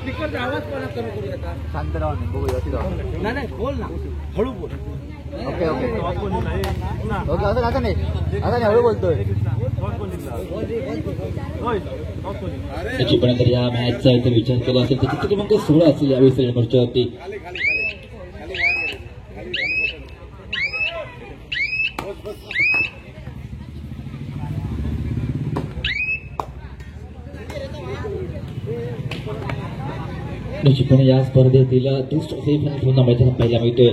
स्पीकरचा आवाज पण कमी करू नका. शांत राहा नाही बघूया अशी राहा. नाही बोल ना, हळू बोल. ओके ओके ओके असं नाही हळू बोलतोय. त्याची पण तर या मॅचचा इथे विचार केला असेल तर तिथे क्रमांक 16 असेल यावेळी मोर्चावरती. पण या स्पर्धेतील दुसऱ्या सेमीफायनल मैदानात पाहायला मिळतोय.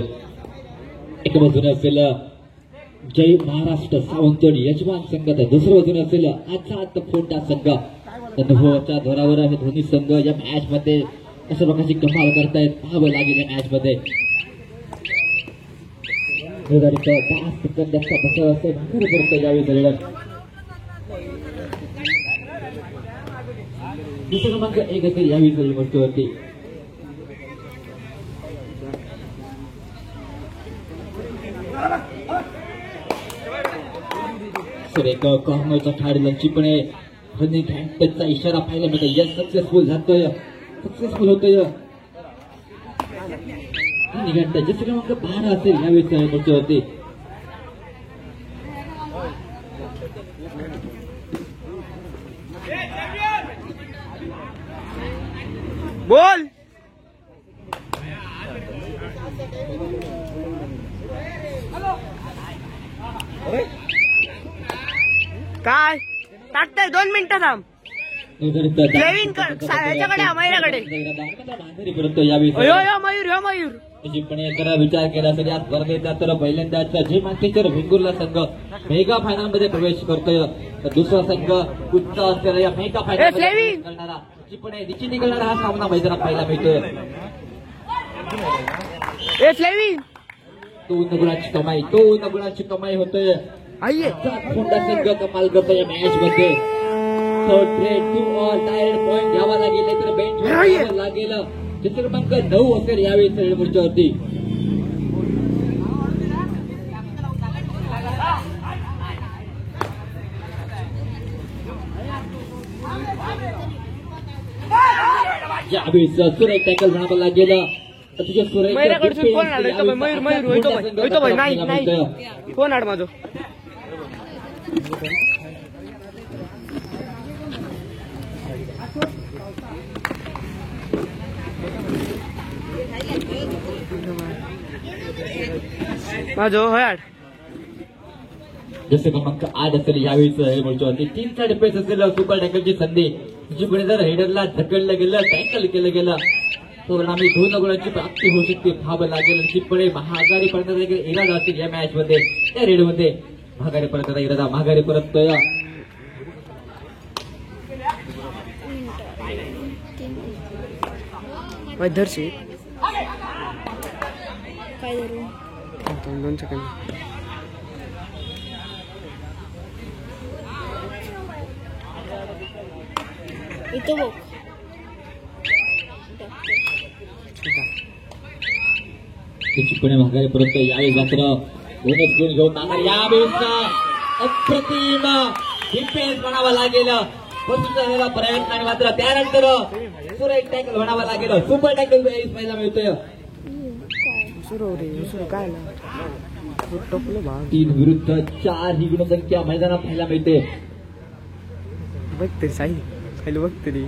एका बाजूने असेल जय महाराष्ट्र सावंतवाडी यजमान संघ, तर दुसऱ्या बाजूने असेल आझाद फोंडा संघ. अनुभवाच्या जोरावर हे दोन्ही संघ या मॅच मध्ये अशा प्रकारची कमाल करतायत. पाहावं लागेल या मॅच मध्ये. निर्धारित 10 सेकंद जास्त बसावं असं भाकरी करतं यावेळी झालेलं. दुसरा क्रमांक 1 असेल यावेळी झालेली मोर्चावरती. एक कॉर्नरचा ठाडी लंचीपणे रनिंग हँडचा इशारा पाहायला मिळतो. यस सक्सेसफुल जातोय, सक्सेसफुल होतोय. जसे क्रमांक 12 असेल यावेळी मोर्चावरती. बोल. काय टाकताय? 2 मिनिटं थांब. ह्याच्याकडे मैराकडे मयूर करा विचार केला तरी या स्पर्धेचा तर पहिल्यांदाच जे मानकेश्वर भिंगुर्ला संघ मेगा फायनल मध्ये प्रवेश करतोय. तर दुसरा संघ उच्च असलेला या मेगा फायनल करणारा दिची निघणारा हा सामना मैदानात पाहायला मिळतोय. 2 गुणांची कमाई होतोय. फोंडा संघ कमाल करतोय या मॅच मध्ये. Third break 2 all direct point घ्यावा लागेल, तर बेंच लागेल. चित्र क्रमांक 9 असेल यावेळी सगळ्या मोर्चावरती. यावेळी सुरेख टॅकल म्हणावं लागेल. अतिशय सुरेख फोन आड माझं. माझं होय. जसे क्रमांक 8 असेल यावेळीच हे मोर्चावरती. 3 चा डिफेन्स असेल सुपर टॅकलची संधी. जिकडे जर हेडरला ढकललं गेलं, टॅकल केलं गेलं परिणामी 2 गुणांची प्राप्ती होऊ शकते. पाहावं लागेल. चिपळे महागारी परतचा इरादा असेल या मॅच मध्ये. त्या रेड मध्ये महागारी परतचा इरादा माघारी परततोय. धरशी 2 सेकंद. इथं बघ. चिपणे माघारी परत यावेळी मात्र बोनस गुण घेऊन माघारी. यावेळेस अप्रतिम डिफेन्स म्हणावा लागेल. बसून झालेला प्रयत्न आणि मात्र त्यानंतर सुरेख टॅकल म्हणावा लागेल. सुपर टॅकल पाहायला मिळतोय. 3 विरुद्ध 4 ही गुणसंख्या मैदानात पाहायला मिळते. बघ तरी साई बघ तरी.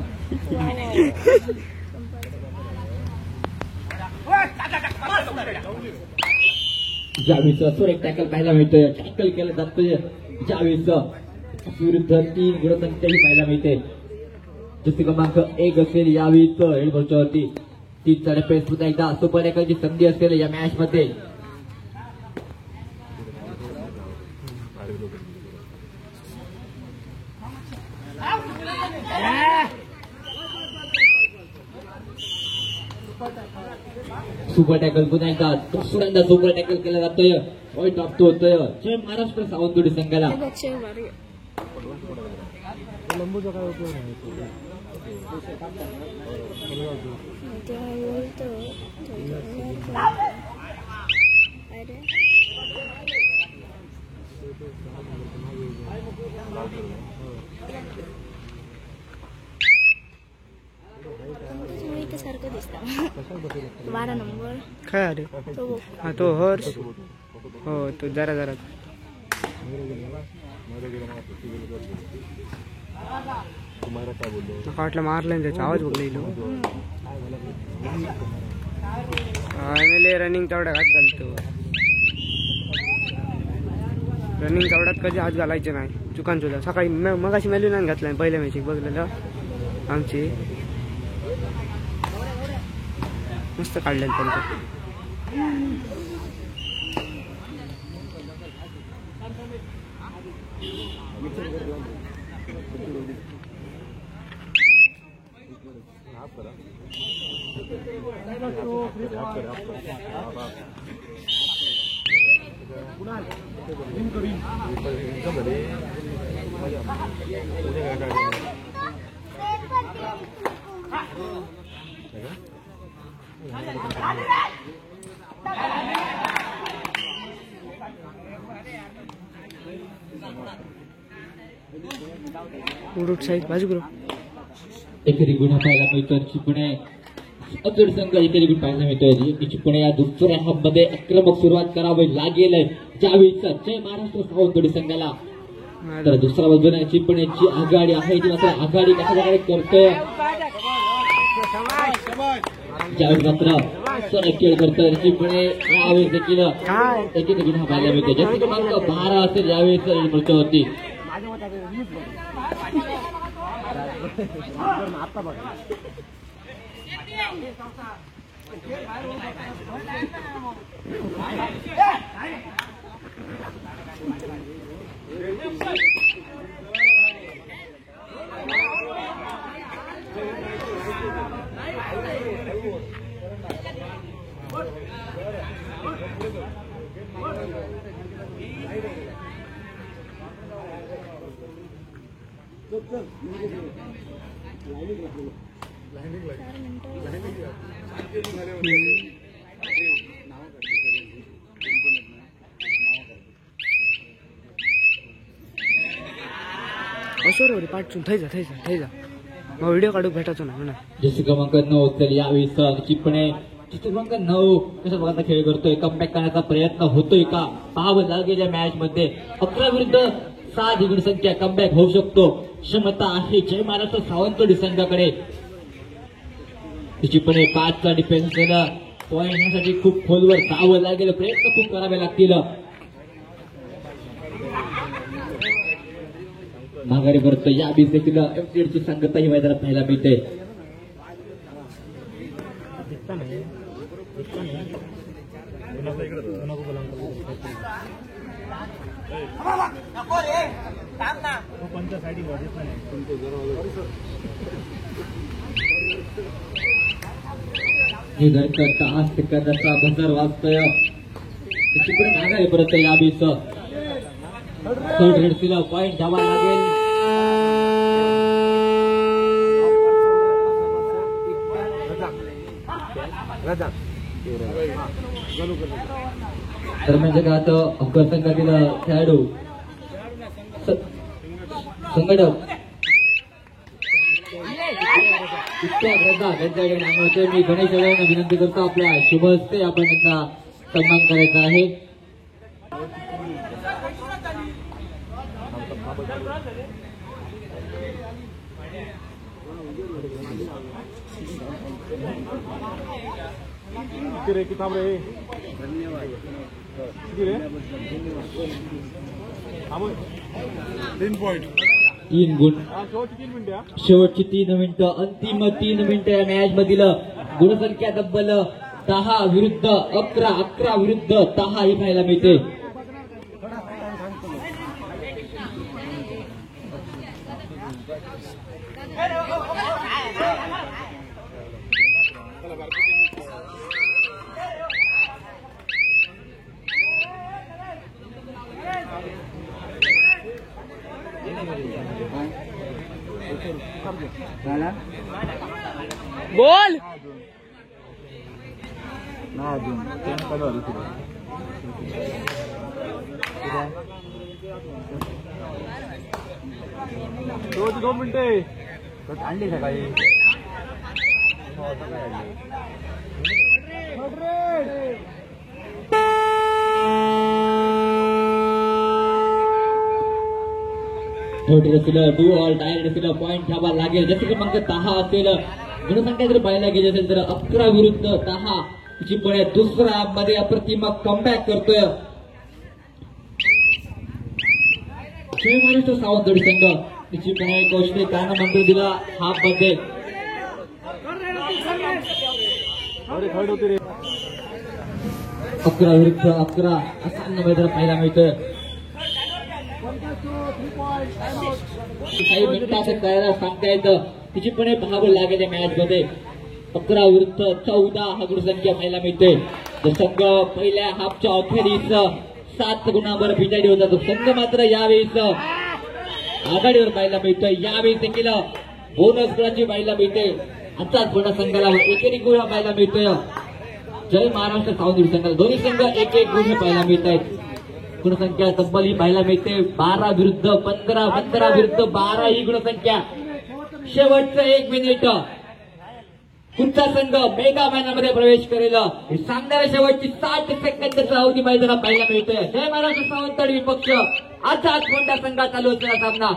ज्यावेळेस सुरेख टॅकल पाहायला मिळतोय, टॅकल केलं जातोय. ज्यावेळेस विरुद्ध 3 गुणसंख्या ही पाहायला मिळते. जसे क्रमांक 1 असेल यावेळीच हेड मोर्चावरती. 3 चा डिफेन्स पुन्हा एकदा सुपर टॅकलची संधी असेल या मॅच मध्ये. सुपर टॅकल पुन्हा एकदा दुसऱ्यांदा सुपर टॅकल केला जातोय. पॉईंट प्राप्त होतोय जय महाराष्ट्र सावंतवाडी संघाला. दिसता 12 नंबर काय अरे तो बघ हा तो हर्ष हो तो जरा जरा वाटलं मारलं त्याचा आवाज बघ लिहिलो रनिंग तेवढा हात घालतो रनिंग तेवढ्यात कधी हात घालायचे नाही चुकान सुद्धा सकाळी मगाशी मेलून घातला पहिल्या मॅचिक बघलेलं आमची मस्त काढलेलं पण उडूट साईड बाजू करू एकेरी गुण पाहायला मिळतो चिपणे अजून संघ एकेरी गुण पाहायला मिळतोय चिपणे या दुसऱ्या मध्ये आक्रमक सुरुवात करावी लागेल ज्यावेळीचा जय महाराष्ट्र सावंतवाडी संघाला तर दुसऱ्या बाजूने चिपणेची आघाडी आहे ती मात्र आघाडी कशा प्रकारे करतोय ज्यावेळी मात्र खेळ करतोय चिपणे यावेळेस देखील एकेरी गुण पाहायला मिळतोय जास्त क्रमांक 12 असेल यावेळेस मृत्यू होती असोर पाठचून थैजा मग व्हिडिओ काढू भेटायचो ना म्हणा जसे क्रमांक 9 तर यावेळी चिपणे क्रमांक 9 कशा प्रकारचा खेळ करतोय कमबॅक करण्याचा प्रयत्न होतोय का पाहावं लागेल या मॅच मध्ये 11 विरुद्ध 6 ही गुणसंख्या कमबॅक होऊ शकतो क्षमता आहे जय महाराष्ट्र सावंतवाडी संघाकडे चिपणे 5चा डिफेन्स केला पॉईंट घेण्यासाठी खूप खोलवर जावं लागेल प्रयत्न खूप करावे लागतील माघारी करतो या बीच देखील एमसीडची सांगता ही मैदानात पाहायला मिळते करता 8 सेकंदाचा बजर वाजतोय तिकडे माघारी परत या बीच थर्ड रेडसीला पॉईंट घ्यावा लागेल दरम्यान जगात अफगाण संघातील खेळाडू संघटक त्यांच्याकडे नामावते मी गणेश यांना विनंती करतो आपल्या शुभ हस्ते आपण त्यांचा सन्मान करायचा आहे तीन गुण शेवटची 3 मिनिटं अंतिम 3 मिनिटं या मॅच मधील गुणसंख्या तब्बल 10 विरुद्ध 11 विरुद्ध 10 ही पाहायला मिळते बोल दोन मिनिटे आणली सकाळी डू ऑल डायरेक्ट पॉईंट घ्यावा लागेल. जसे क्रमांक 10 असेल गुणसंख्या जर पाहायला गेली असेल तर 11 विरुद्ध 10 चिपळे दुसरा मध्ये अप्रतिम कमबॅक करतोय जय महाराष्ट्र सावंतवाडी संघ. निश्चितपणे कोचने कारण मंत्र दिला हाफ मध्ये. 11 विरुद्ध 11 असा मैदान पाहायला मिळतोय. काही मिनिटाचं करायला सांगता येतं. निश्चितपणे भाग लागेल मॅच मध्ये. 11 विरुद्ध 14 हा गुणसंख्या पाहायला मिळते. संघ पहिल्या हाफच्या अखेरीस 7 गुणांवर पिछाडी होता. तो संघ मात्र यावेळेस आघाडीवर पाहायला मिळतोय. यावेळेस देखील बोनस गुणांची पाहायला मिळते. आताच बोनस संघाला एकेरी गुण पाहायला मिळतोय. जय महाराष्ट्र सावंतवाडी संघाला दोन्ही संघ एक गुण पाहायला मिळत आहेत. गुणसंख्या तब्बल ही पाहायला मिळते. 12 विरुद्ध 15 15 विरुद्ध 12 ही गुणसंख्या. शेवटचं 1 मिनिट. कुठचा संघ मेगा मैदानामध्ये प्रवेश करेल सांगणाऱ्या शेवटची 60 सेकंदाचा अवधी मैदानात पाहायला मिळतोय. जय महाराष्ट्र सावंतवाडी विपक्ष आता कोणत्या संघात चालू असलेला सामना.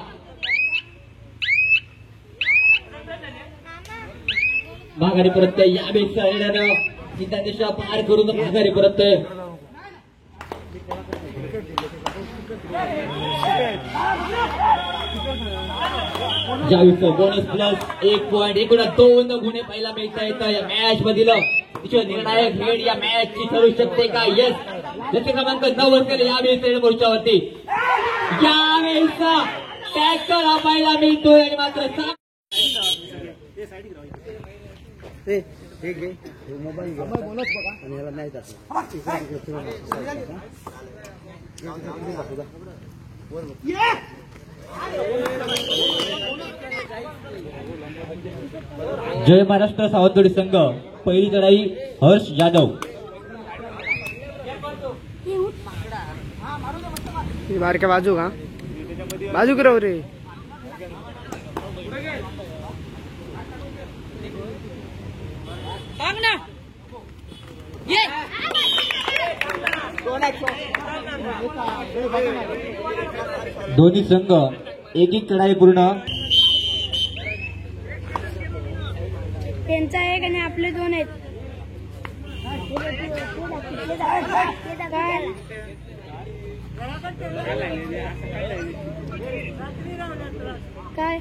माघारी परत यावेळेस चिंता दिशा पार करून माघारी परत ज्यावेळेस बोनस प्लस 1 पॉईंट एकूण 2 गुणे पाहायला मिळता येतं या मॅच मधील. निर्णायक हेड या मॅच ची ठरू शकते का. येस जसे क्रमांक 9 असेल यावेळेस मोर्चावरती. यावेळेस टॅकल हा पाहायला मिळतोय आणि मात्र जय महाराष्ट्र सावंतवाडी संघ पहिली लढाई हर्ष जाधव. बारक्या बाजू का बाजू करा रे. दोन्ही संघ एक चढाई पूर्ण. त्यांचा 1 आणि आपले 2 आहेत. काय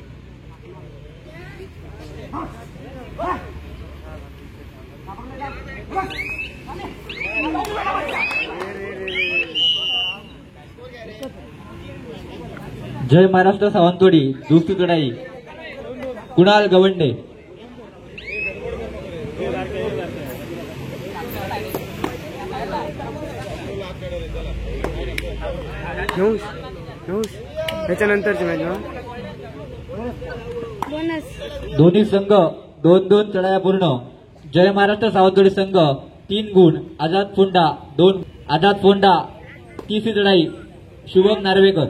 जय महाराष्ट्र सावंतवाडी दुसरी लढाई कुणाल गवंडे. त्याच्यानंतरची मॅच बोनस. दोन्ही संघ 2-2 चढाया पूर्ण. जय महाराष्ट्र सावंतवाडी संघ 3 गुण. आझाद फोंडा 2. आझाद फोंडा तिसरी लढाई शुभम नार्वेकर.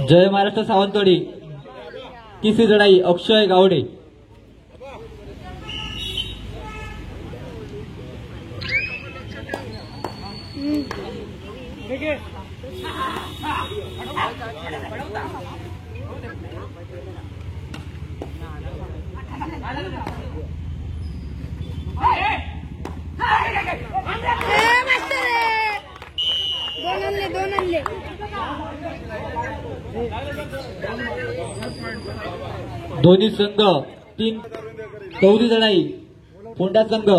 जय महाराष्ट्र सावंतवाडी तिसरी लढाई अक्षय गावडे. दोन आणले. दोन्ही संघ 3. चौथी लढाई फोंडा संघ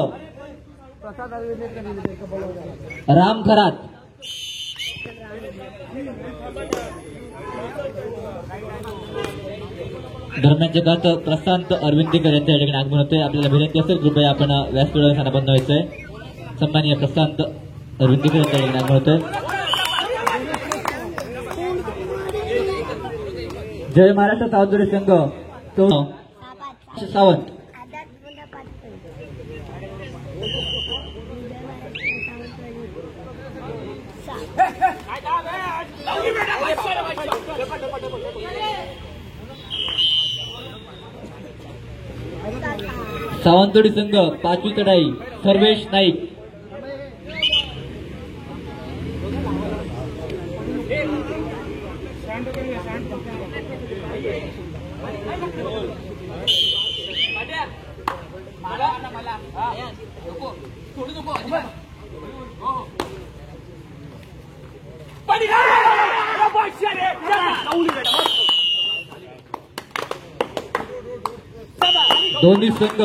राम खरात. दरम्यान जगात प्रशांत अरविंदेकर यांच्या ठिकाणी आगमन होते. आपल्याला विनंती असेल कृपया आपण व्यासपीठावर स्थानबद्ध व्हायचंय. सन्माननीय प्रशांत रुंदीकर यांना मिळतोय. जय महाराष्ट्र सावंतवाडी संघ सावंत सावंतवाडी संघ 5वी चढाई सर्वेश नाईक. दोन्ही संघ